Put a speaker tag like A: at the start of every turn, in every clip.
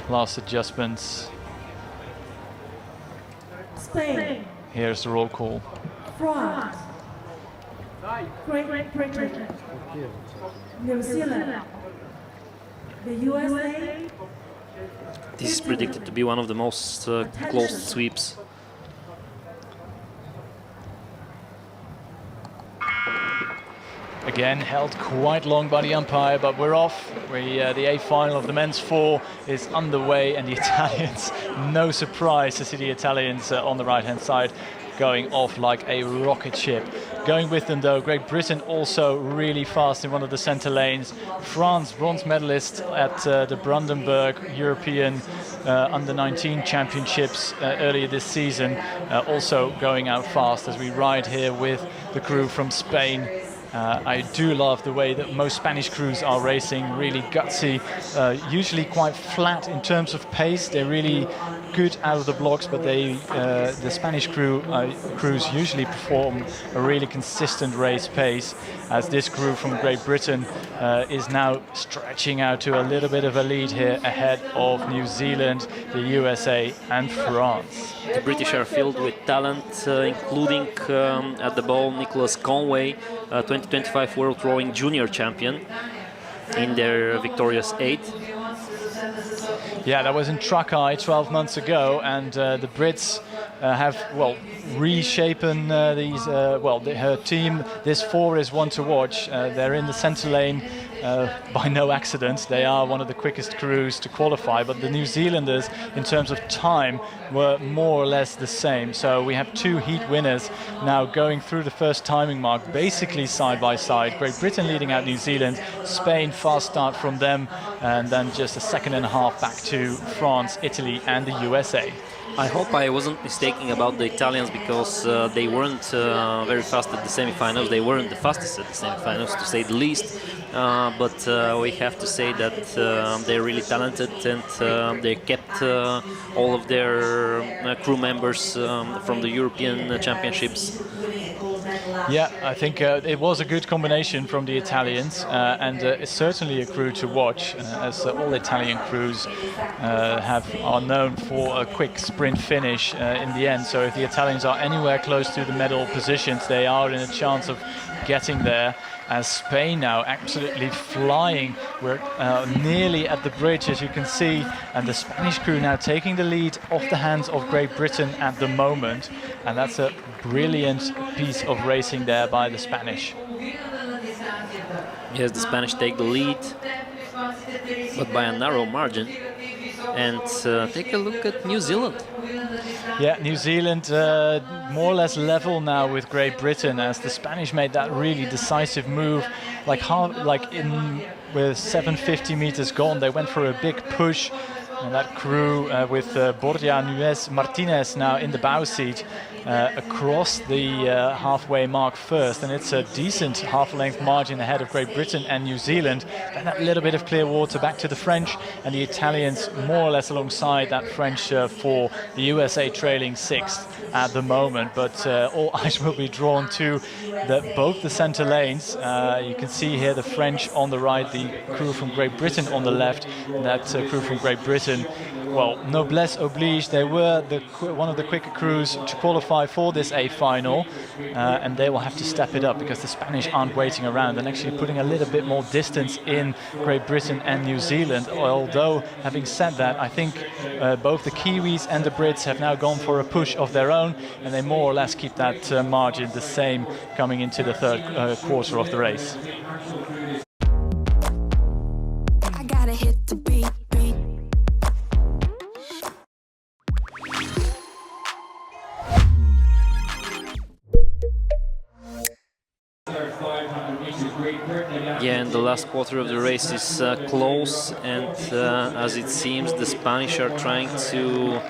A: last adjustments.
B: Spain.
A: Here's the roll call.
B: France. Great Britain. New Zealand. The USA.
C: This is predicted to be one of the most close sweeps.
A: Again, held quite long by the umpire, but we're off. The A final of the men's four is underway, and the Italians, no surprise to see the Italians on the right-hand side going off like a rocket ship. Going with them though, Great Britain also really fast in one of the center lanes. France, bronze medalist at the Brandenburg European Under-19 Championships earlier this season, also going out fast as we ride here with the crew from Spain. I do love the way that most Spanish crews are racing, really gutsy, usually quite flat in terms of pace. They're really good out of the blocks, but the Spanish crews usually perform a really consistent race pace, as this crew from Great Britain is now stretching out to a little bit of a lead here ahead of New Zealand, the USA and France.
C: The British are filled with talent, including at the ball Nicholas Conway, 2025 World Rowing Junior Champion in their victorious 8.
A: Yeah, that was in Trakai 12 months ago, and the Brits have, well, reshapen her team. This 4 is one to watch. They're in the center lane by no accident. They are one of the quickest crews to qualify, but the New Zealanders, in terms of time, were more or less the same. So we have 2 heat winners now going through the first timing mark, basically side by side. Great Britain leading out New Zealand, Spain fast start from them, and then just a second and a half back to France, Italy and the USA.
C: I hope I wasn't mistaken about the Italians, because they weren't very fast at the semifinals. They weren't the fastest at the semifinals, to say the least. But we have to say that they're really talented, and they kept all of their crew members from the European Championships.
A: Yeah, I think it was a good combination from the Italians, and it's certainly a crew to watch, as all Italian crews are known for a quick sprint finish in the end. So if the Italians are anywhere close to the medal positions, they are in a chance of getting there. As Spain now absolutely flying, we're nearly at the bridge, as you can see, and the Spanish crew now taking the lead off the hands of Great Britain at the moment, and that's a brilliant piece of racing there by the Spanish.
C: Yes, the Spanish take the lead, but by a narrow margin. And take a look at New Zealand.
A: Yeah, New Zealand more or less level now with Great Britain, as the Spanish made that really decisive move. With 750 meters gone, they went for a big push. And that crew with Borja Nuez Martinez now in the bow seat across the halfway mark first, and it's a decent half-length margin ahead of Great Britain and New Zealand. Then that little bit of clear water back to the French, and the Italians more or less alongside that French 4, the USA trailing 6th at the moment. But all eyes will be drawn to both the center lanes. You can see here the French on the right, the crew from Great Britain on the left, and that crew from Great Britain. Well, noblesse oblige, they were one of the quicker crews to qualify for this A final, and they will have to step it up, because the Spanish aren't waiting around and actually putting a little bit more distance in Great Britain and New Zealand. Although, having said that, I think both the Kiwis and the Brits have now gone for a push of their own, and they more or less keep that margin the same coming into the third quarter of the race.
D: I gotta hit the beat.
C: Yeah, and the last quarter of the race is close, and as it seems, the Spanish are trying to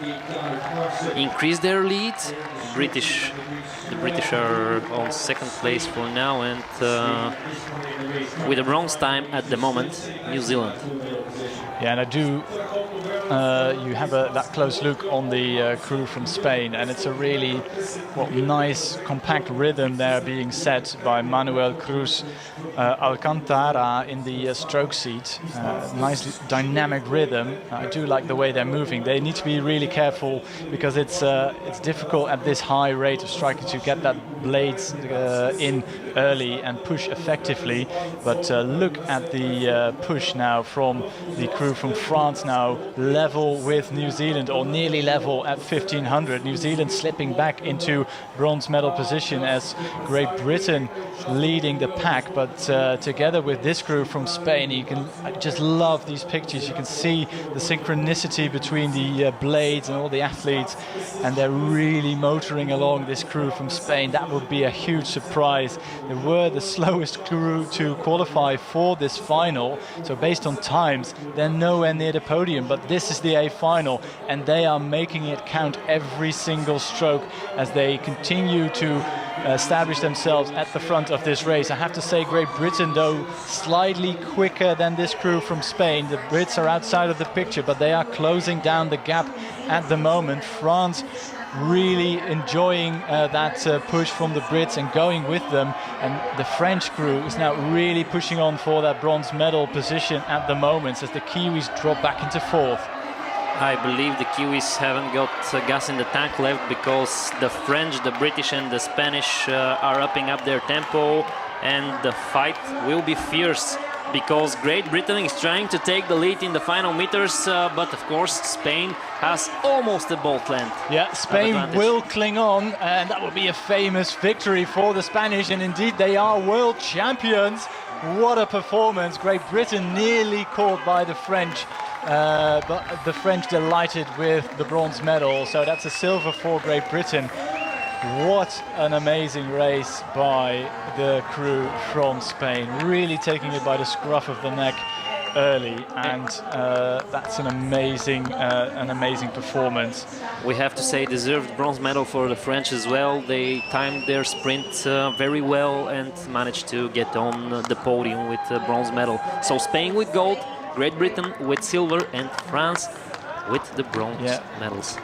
C: increase their lead. The British are on second place for now, and with a bronze time at the moment, New Zealand.
A: Yeah, and I do you have that close look on the crew from Spain, and it's a really nice, compact rhythm there being set by Manuel Cruz Alcantara in the stroke seat. Nice dynamic rhythm. I do like the way they're moving. They need to be really careful because it's difficult at this high rate of striking to get that blades in early and push effectively. But look at the push now from the crew from France, now level with New Zealand, or nearly level at 1500. New Zealand slipping back into bronze medal position as Great Britain leading the pack, but together with this crew from Spain, I just love these pictures. You can see the synchronicity between the blades and all the athletes, and they're really motoring along, this crew from Spain. That would be a huge surprise. They were the slowest crew to qualify for this final, so based on times, they're nowhere near the podium, but this is the A final, and they are making it count every single stroke as they continue to establish themselves at the front of this race. I have to say, Great Britain, though, slightly quicker than this crew from Spain. The Brits are outside of the picture, but they are closing down the gap at the moment. France really enjoying that push from the Brits and going with them, and the French crew is now really pushing on for that bronze medal position at the moment as the Kiwis drop back into fourth.
C: I believe the Kiwis haven't got gas in the tank left because the French, the British and the Spanish are upping up their tempo, and the fight will be fierce because Great Britain is trying to take the lead in the final meters, but of course Spain has almost a bolt length.
A: Yeah, Spain will cling on, and that will be a famous victory for the Spanish, and indeed they are world champions. What a performance. Great Britain nearly caught by the French. But the French delighted with the bronze medal, so that's a silver for Great Britain. What an amazing race by the crew from Spain, really taking it by the scruff of the neck early, and that's an amazing performance.
C: We have to say deserved bronze medal for the French as well. They timed their sprint very well and managed to get on the podium with the bronze medal. So Spain with gold, Great Britain with silver, and France with the bronze medals.